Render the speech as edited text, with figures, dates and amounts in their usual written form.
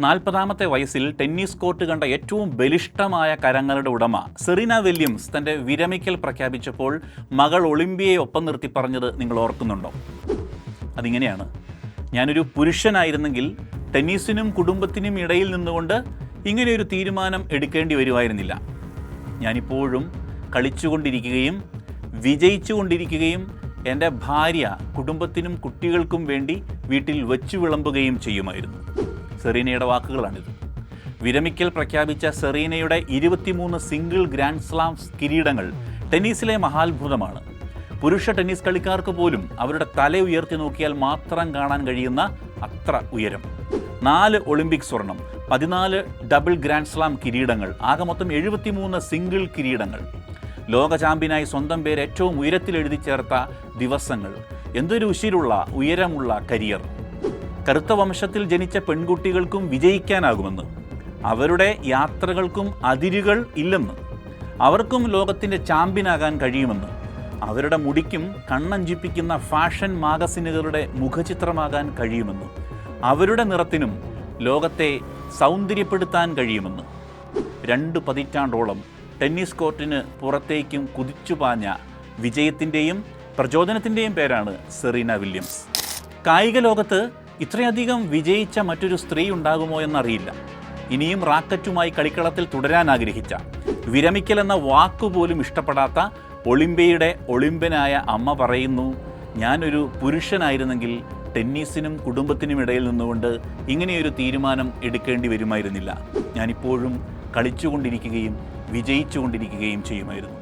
40ാമത്തെ വയസ്സിൽ tennis court കണ്ട ഏറ്റവും ബലിഷ്ഠമായ കരങ്ങളുടെ ഉടമ സെറീന വില്യംസ് തൻ്റെ വിരമിക്കൽ പ്രഖ്യാപിച്ചപ്പോൾ മകൾ ഒളിമ്പിയയെ ഒപ്പം നിർത്തി പറഞ്ഞത് നിങ്ങൾ ഓർക്കുന്നുണ്ടോ? അതിങ്ങനെയാണ്: ഞാനൊരു പുരുഷനായിരുന്നെങ്കിൽ ടെന്നീസിനും കുടുംബത്തിനും ഇടയിൽ നിന്നുകൊണ്ട് ഇങ്ങനെയൊരു തീരുമാനം എടുക്കേണ്ടി വരുമായിരുന്നില്ല. ഞാനിപ്പോഴും കളിച്ചുകൊണ്ടിരിക്കുകയും വിജയിച്ചുകൊണ്ടിരിക്കുകയും എൻ്റെ ഭാര്യ കുടുംബത്തിനും കുട്ടികൾക്കും വേണ്ടി വീട്ടിൽ വച്ചു വിളമ്പുകയും ചെയ്യുമായിരുന്നു. സെറീനയുടെ വാക്കുകളാണിത്. വിരമിക്കൽ പ്രഖ്യാപിച്ച സെറീനയുടെ 23 സിംഗിൾ ഗ്രാൻഡ് സ്ലാം കിരീടങ്ങൾ ടെന്നീസിലെ മഹാത്ഭുതമാണ്. പുരുഷ ടെന്നീസ് കളിക്കാർക്ക് പോലും അവരുടെ തല ഉയർത്തി നോക്കിയാൽ മാത്രം കാണാൻ കഴിയുന്ന അത്ര ഉയരം. 4 ഒളിമ്പിക് സ്വർണം, 14 ഡബിൾ ഗ്രാൻഡ് സ്ലാം കിരീടങ്ങൾ, ആകെ മൊത്തം 73 സിംഗിൾ കിരീടങ്ങൾ. ലോക ചാമ്പ്യനായി സ്വന്തം പേര് ഏറ്റവും ഉയരത്തിൽ എഴുതി ചേർത്ത ദിവസങ്ങൾ. എന്തൊരു ഉയരമുള്ള കരിയർ. കറുത്ത വംശത്തിൽ ജനിച്ച പെൺകുട്ടികൾക്കും വിജയിക്കാനാകുമെന്ന്, അവരുടെ യാത്രകൾക്കും അതിരുകൾ ഇല്ലെന്ന്, അവർക്കും ലോകത്തിൻ്റെ ചാമ്പ്യനാകാൻ കഴിയുമെന്ന്, അവരുടെ മുടിക്കും കണ്ണഞ്ചിപ്പിക്കുന്ന ഫാഷൻ മാഗസിനുകളുടെ മുഖചിത്രമാകാൻ കഴിയുമെന്ന്, അവരുടെ നിറത്തിനും ലോകത്തെ സൗന്ദര്യപ്പെടുത്താൻ കഴിയുമെന്ന്. 2 പതിറ്റാണ്ടോളം ടെന്നീസ് കോർട്ടിന് പുറത്തേക്കും കുതിച്ചുപാഞ്ഞ വിജയത്തിൻ്റെയും പ്രചോദനത്തിൻ്റെയും പേരാണ് സെറീന വില്യംസ്. കായിക ലോകത്ത് ഇത്രയധികം വിജയിച്ച മറ്റൊരു സ്ത്രീ ഉണ്ടാകുമോ എന്നറിയില്ല. ഇനിയും റാക്കറ്റുമായി കളിക്കളത്തിൽ തുടരാൻ ആഗ്രഹിച്ച, വിരമിക്കൽ എന്ന വാക്കുപോലും ഇഷ്ടപ്പെടാത്ത ഒളിമ്പിയയുടെ ഒളിമ്പ്യനായ അമ്മ പറയുന്നു: ഞാനൊരു പുരുഷനായിരുന്നെങ്കിൽ ടെന്നീസിനും കുടുംബത്തിനും ഇടയിൽ നിന്നുകൊണ്ട് ഇങ്ങനെയൊരു തീരുമാനം എടുക്കേണ്ടി വരുമായിരുന്നില്ല. ഞാനിപ്പോഴും കളിച്ചുകൊണ്ടിരിക്കുകയും വിജയിച്ചുകൊണ്ടിരിക്കുകയും ചെയ്യുമായിരുന്നു.